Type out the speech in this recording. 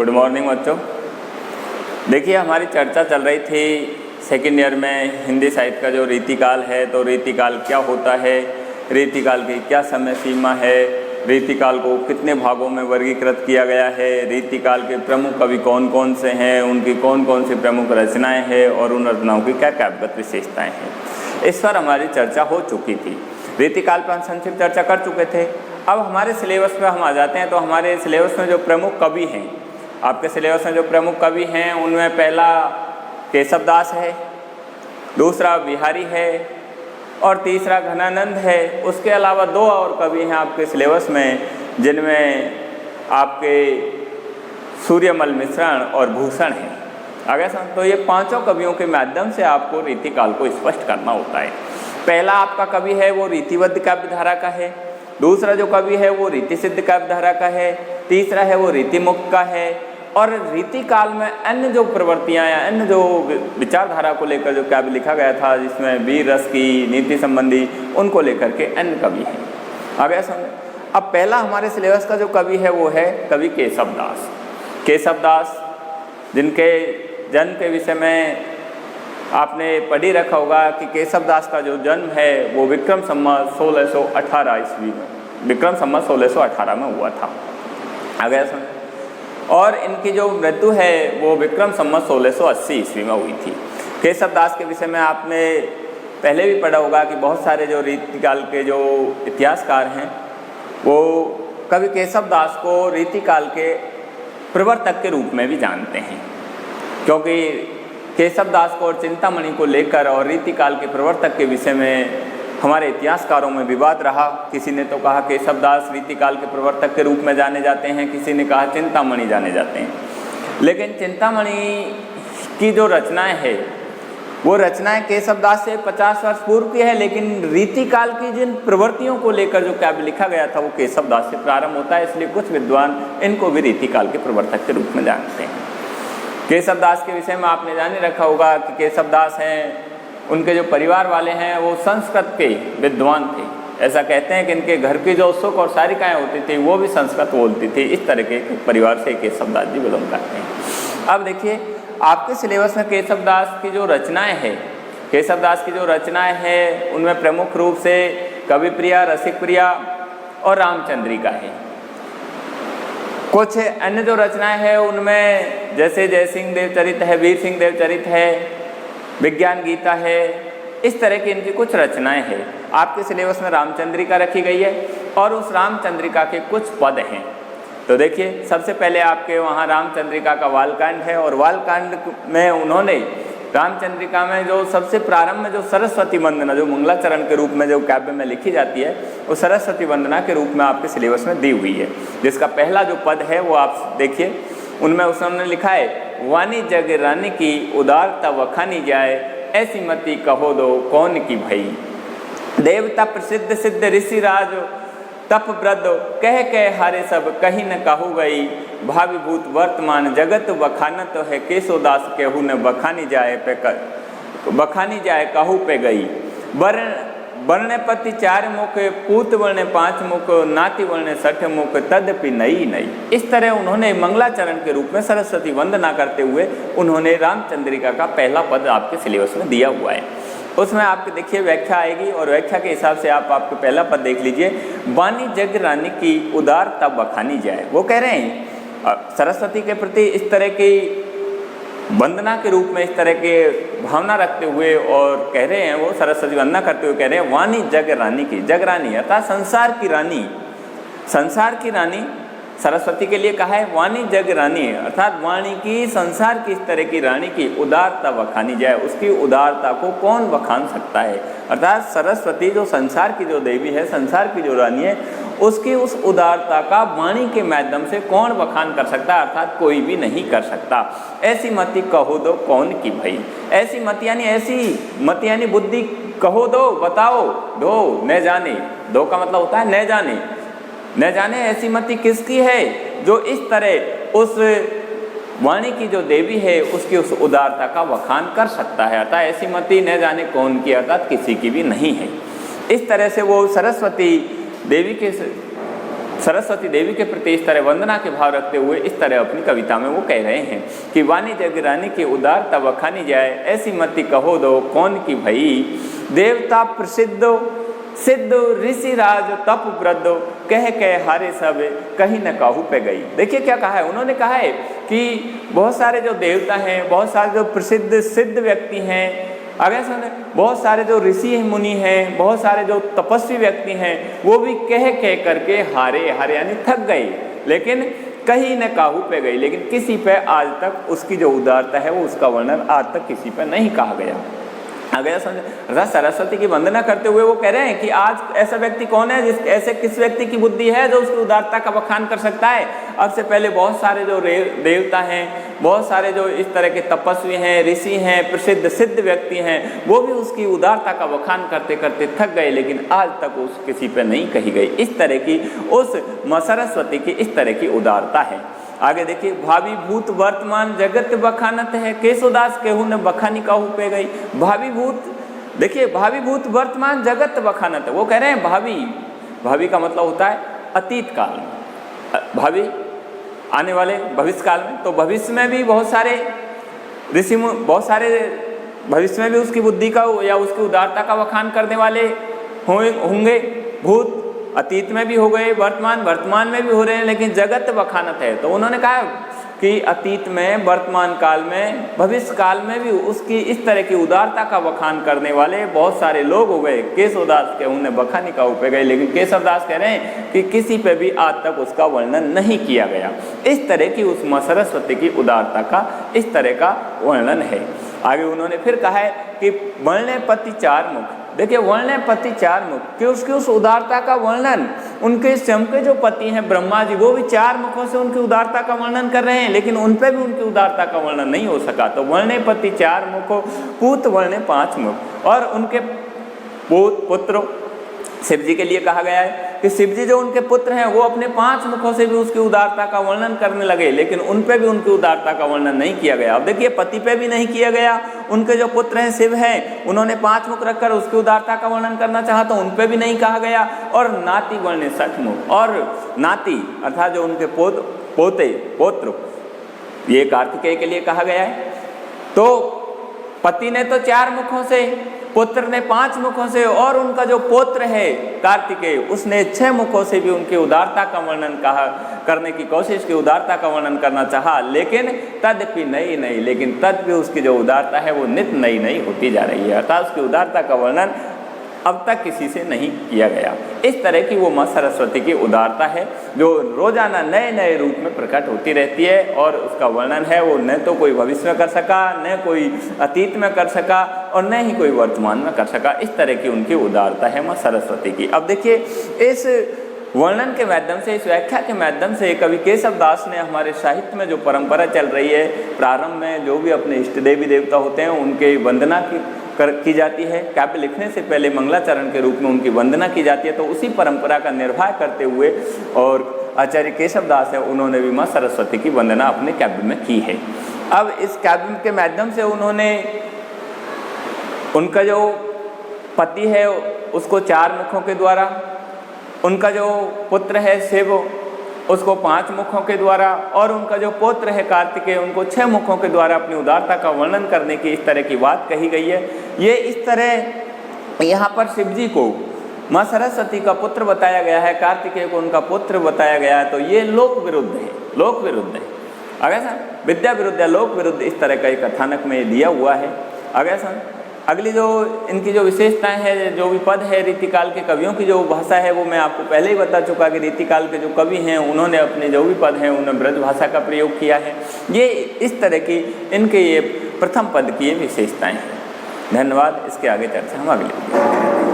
Good morning बच्चों। देखिए, हमारी चर्चा चल रही थी सेकेंड ईयर में हिंदी साहित्य का जो रीतिकाल है, तो रीतिकाल क्या होता है, रीतिकाल की क्या समय सीमा है, रीतिकाल को कितने भागों में वर्गीकृत किया गया है, रीतिकाल के प्रमुख कवि कौन कौन से हैं, उनकी कौन कौन सी प्रमुख रचनाएं हैं और उन रचनाओं की क्या काव्यगत विशेषताएं हैं, इस पर हमारी चर्चा हो चुकी थी। रीतिकाल पर हम संक्षिप्त चर्चा कर चुके थे। अब हमारे सिलेबस पर हम आ जाते हैं। तो हमारे सिलेबस में जो प्रमुख कवि हैं, आपके सिलेबस में जो प्रमुख कवि हैं उनमें पहला केशवदास है, दूसरा बिहारी है और तीसरा घनानंद है। उसके अलावा दो और कवि हैं आपके सिलेबस में, जिनमें आपके सूर्यमल मिश्रण और भूषण हैं। आगे समझ, तो ये पांचों कवियों के माध्यम से आपको रीतिकाल को स्पष्ट करना होता है। पहला आपका कवि है वो रीतिबद्ध काव्यधारा का है, दूसरा जो कवि है वो रीतिसिद्ध काव्यधारा का है, तीसरा है वो रीतिमुक्त का है, और रीतिकाल में अन्य जो प्रवृत्तियाँ या अन्य जो विचारधारा को लेकर जो काव्य लिखा गया था, जिसमें वीर रस की नीति संबंधी, उनको लेकर के अन्य कवि हैं। आगे समझ, अब पहला हमारे सिलेबस का जो कवि है वो है कवि केशवदास। केशवदास, जिनके जन्म के विषय में आपने पढ़ी रखा होगा कि केशवदास का जो जन्म है वो विक्रम संवत 1618 ईस्वी में, विक्रम संवत 1618 में हुआ था। आगे समझ, और इनकी जो मृत्यु है वो विक्रम संवत 1680 ईस्वी में हुई थी। केशवदास के विषय में आपने पहले भी पढ़ा होगा कि बहुत सारे जो रीतिकाल के जो इतिहासकार हैं वो कवि केशवदास को रीतिकाल के प्रवर्तक के रूप में भी जानते हैं, क्योंकि केशवदास को और चिंतामणि को लेकर और रीतिकाल के प्रवर्तक के विषय में हमारे इतिहासकारों में विवाद रहा। किसी ने तो कहा केशवदास रीतिकाल के प्रवर्तक के रूप में जाने जाते हैं, किसी ने कहा चिंतामणि जाने जाते हैं। लेकिन चिंतामणि की जो रचनाएं है वो रचनाएं केशवदास से 50 वर्ष पूर्व की है, लेकिन रीतिकाल की जिन प्रवृत्तियों को लेकर जो काव्य लिखा गया था वो केशवदास से प्रारंभ होता है। इसलिए कुछ विद्वान इनको भी रीतिकाल के प्रवर्तक के रूप में जानते हैं। केशवदास के विषय में आपने जाने रखा होगा कि केशवदास हैं, उनके जो परिवार वाले हैं वो संस्कृत के विद्वान थे। ऐसा कहते हैं कि इनके घर की जो सुख और सारिकाएँ होती थी वो भी संस्कृत बोलती थी। इस तरह के परिवार से केशवदास जी बिलोंग करते हैं। अब देखिए, आपके सिलेबस में केशवदास की जो रचनाएं हैं, केशवदास की जो रचनाएं हैं उनमें प्रमुख रूप से कविप्रिया, रसिकप्रिया और रामचंद्रिका है। कुछ अन्य जो रचनाएं हैं उनमें जैसे जयसिंह देवचरित है, वीर सिंह देवचरित है, विज्ञान गीता है, इस तरह की इनकी कुछ रचनाएं हैं। आपके सिलेबस में रामचंद्रिका रखी गई है और उस रामचंद्रिका के कुछ पद हैं। तो देखिए, सबसे पहले आपके वहाँ रामचंद्रिका का वालकांड है, और वालकांड में उन्होंने रामचंद्रिका में जो सबसे प्रारंभ में जो सरस्वती वंदना, जो मंगलाचरण के रूप में जो काव्य में लिखी जाती है, वो सरस्वती वंदना के रूप में आपके सिलेबस में दी हुई है। जिसका पहला जो पद है वो आप देखिए, उनमें उसने लिखा है, वाणी जग रानी की उदारता वखानी जाए, ऐसी मति कहो दो कौन की भई। देवता प्रसिद्ध सिद्ध ऋषि राज तप व्रत कह कह हारे सब कहीं न कहू गई। भावी भूत वर्तमान जगत बखानत है, केशवदास केहू न बखानी जाए कहू पे गई। वर्ण पति 4 मुख, पूत वर्ण 5 मुख, नाति वर्ण 60 मुख, तदपि नई नई। इस तरह उन्होंने मंगलाचरण के रूप में सरस्वती वंदना करते हुए उन्होंने रामचंद्रिका का पहला पद आपके सिलेबस में दिया हुआ है। उसमें आपके देखिए व्याख्या आएगी, और व्याख्या के हिसाब से आप आपके पहला पद देख लीजिए, वाणी जग रानी की उदारता बखानी जाए। वो कह रहे हैं सरस्वती के प्रति इस तरह की वंदना के रूप में, इस तरह के भावना रखते हुए, और कह रहे हैं वो सरस्वती वंदना करते हुए कह रहे हैं, वाणी जग रानी की, जग रानी अर्थात संसार की रानी, संसार की रानी सरस्वती के लिए कहा है, वाणी जग रानी अर्थात वाणी की, संसार की इस तरह की रानी की उदारता बखानी जाए। उसकी उदारता को कौन बखान सकता है, अर्थात सरस्वती जो संसार की जो देवी है, संसार की जो रानी है, उसकी उस उदारता का वाणी के माध्यम से कौन बखान कर सकता है, अर्थात कोई भी नहीं कर सकता। ऐसी मति कहो दो कौन की भई। ऐसी मति यानी, ऐसी मति यानी बुद्धि, कहो दो बताओ, दो न जाने, दो का मतलब होता है न जाने, न जाने ऐसी मति किसकी है जो इस तरह उस वाणी की जो देवी है उसकी उस उदारता का बखान कर सकता है। अर्थात ऐसी मति न जाने कौन की, अर्थात किसी की भी नहीं है। इस तरह से वो सरस्वती देवी के सरस्वती देवी के प्रति इस तरह वंदना के भाव रखते हुए इस तरह अपनी कविता में वो कह रहे हैं कि वाणी जगरानी की उदारता बखानी जाए, ऐसी मति कहो दो कौन की भई, देवता प्रसिद्ध सिद्ध ऋषि राज तप वृद्ध, कह हारे सब कहीं न काहू पे गई। देखिए क्या कहा है, उन्होंने कहा है कि बहुत सारे जो देवता हैं, बहुत सारे जो प्रसिद्ध सिद्ध व्यक्ति हैं, आगे सुने, बहुत सारे जो ऋषि मुनि हैं, बहुत सारे जो तपस्वी व्यक्ति हैं, वो भी कह करके हारे यानी थक गए, लेकिन कहीं न काहू पे गई, लेकिन किसी पे आज तक उसकी जो उदारता है वो उसका वर्णन आज तक किसी पे नहीं कहा गया। आगे समझे, सरस्वती की वंदना करते हुए वो कह रहे हैं कि आज ऐसा व्यक्ति कौन है, ऐसे किस व्यक्ति की बुद्धि है जो उसकी उदारता का बखान कर सकता है। अब से पहले बहुत सारे जो देवता हैं, बहुत सारे जो इस तरह के तपस्वी हैं, ऋषि हैं, प्रसिद्ध सिद्ध व्यक्ति हैं, वो भी उसकी उदारता का बखान करते करते थक गए, लेकिन आज तक उस किसी पे नहीं कही गई। इस तरह की उस सरस्वती की इस तरह की उदारता है। आगे देखिए, भावी भूत वर्तमान जगत बखानत है, केशोदास केहू न बखानी काहू पे गई। भावी भूत, देखिए भावी भूत वर्तमान जगत बखानत है, वो कह रहे हैं भावी का मतलब होता है अतीत काल में, भावी आने वाले भविष्य काल में, तो भविष्य में भी बहुत सारे ऋषि, बहुत सारे भविष्य में भी उसकी बुद्धि का या उसकी उदारता का बखान करने वाले होंगे। भूत अतीत में भी हो गए, वर्तमान में भी हो रहे हैं, लेकिन जगत बखानत है। तो उन्होंने कहा कि अतीत में, वर्तमान काल में, भविष्य काल में भी उसकी इस तरह की उदारता का बखान करने वाले बहुत सारे लोग हो गए। केशवदास के उन्हें बखानी का पे गए, लेकिन केशवदास कह रहे हैं कि किसी पे भी आज तक उसका वर्णन नहीं किया गया। इस तरह की उस मां सरस्वती की उदारता का इस तरह का वर्णन है। आगे उन्होंने फिर कहा है कि वर्ण्य पति चार मुख। देखिए, वर्ण्य पति चार मुख कि उसकी उस उदारता का वर्णन, उनके स्वयं के जो पति हैं ब्रह्मा जी, वो भी चार मुखों से उनकी उदारता का वर्णन कर रहे हैं, लेकिन उन पे भी उनकी उदारता का वर्णन नहीं हो सका। तो वर्ण्य पति चार मुखो, पूत वर्ण्य पांच मुख, और उनके पुत्र शिव जी के लिए कहा गया है कि शिव जी जो उनके पुत्र हैं वो अपने पांच मुखों से भी उसकी उदारता का वर्णन करने लगे, लेकिन उन पे भी उनकी उदारता का वर्णन नहीं किया गया। अब देखिए, पति पे भी नहीं किया गया, उनके जो पुत्र हैं शिव हैं, उन्होंने पांच मुख रखकर उसकी उदारता का वर्णन करना चाहा तो उन पे भी नहीं कहा गया। और नाती वर्ण्य सठ मुख, और नाती अर्थात जो उनके पौत्र, ये कार्तिकेय के लिए कहा गया है। तो पति ने तो चार मुखों से, पुत्र ने पांच मुखों से, और उनका जो पुत्र है कार्तिकेय, उसने 6 मुखों से भी उनकी उदारता का वर्णन करने की कोशिश की, उदारता का वर्णन करना चाहा, लेकिन तद्यपि नहीं, लेकिन तद्यपि उसकी जो उदारता है वो नित्य नई होती जा रही है, अर्थात उसकी उदारता का वर्णन अब तक किसी से नहीं किया गया। इस तरह की वो मां सरस्वती की उदारता है जो रोजाना नए रूप में प्रकट होती रहती है, और उसका वर्णन है वो न तो कोई भविष्य में कर सका, न कोई अतीत में कर सका, और न ही कोई वर्तमान में कर सका। इस तरह की उनकी उदारता है मां सरस्वती की। अब देखिए, इस वर्णन के माध्यम से, इस व्याख्या के माध्यम से कवि केशवदास ने हमारे साहित्य में जो परंपरा चल रही है, प्रारंभ में जो भी अपने इष्ट देवी देवता होते हैं उनके वंदना की जाती है, काव्य लिखने से पहले मंगलाचरण के रूप में उनकी वंदना की जाती है, तो उसी परंपरा का निर्वाह करते हुए और आचार्य केशवदास है, उन्होंने भी मां सरस्वती की वंदना अपने काव्य में की है। अब इस काव्य के माध्यम से उन्होंने उनका जो पति है उसको 4 मुखों के द्वारा, उनका जो पुत्र है शिव उसको 5 मुखों के द्वारा, और उनका जो पुत्र है कार्तिकेय उनको 6 मुखों के द्वारा अपनी उदारता का वर्णन करने की इस तरह की बात कही गई है। ये इस तरह यहाँ पर शिव जी को मां सरस्वती का पुत्र बताया गया है, कार्तिकेय को उनका पुत्र बताया गया है, तो ये लोक विरुद्ध है। अगर सर विद्या विरुद्ध या लोक विरुद्ध इस तरह का एक कथानक में दिया हुआ है। अगर सर अगली जो इनकी जो विशेषताएं हैं, जो भी पद है रीतिकाल के कवियों की जो भाषा है, वो मैं आपको पहले ही बता चुका कि रीतिकाल के जो कवि हैं उन्होंने अपने जो भी पद हैं उन्होंने ब्रज भाषा का प्रयोग किया है। ये इस तरह की इनके ये प्रथम पद की ये विशेषताएं हैं। धन्यवाद। इसके आगे चर्चा हम अगले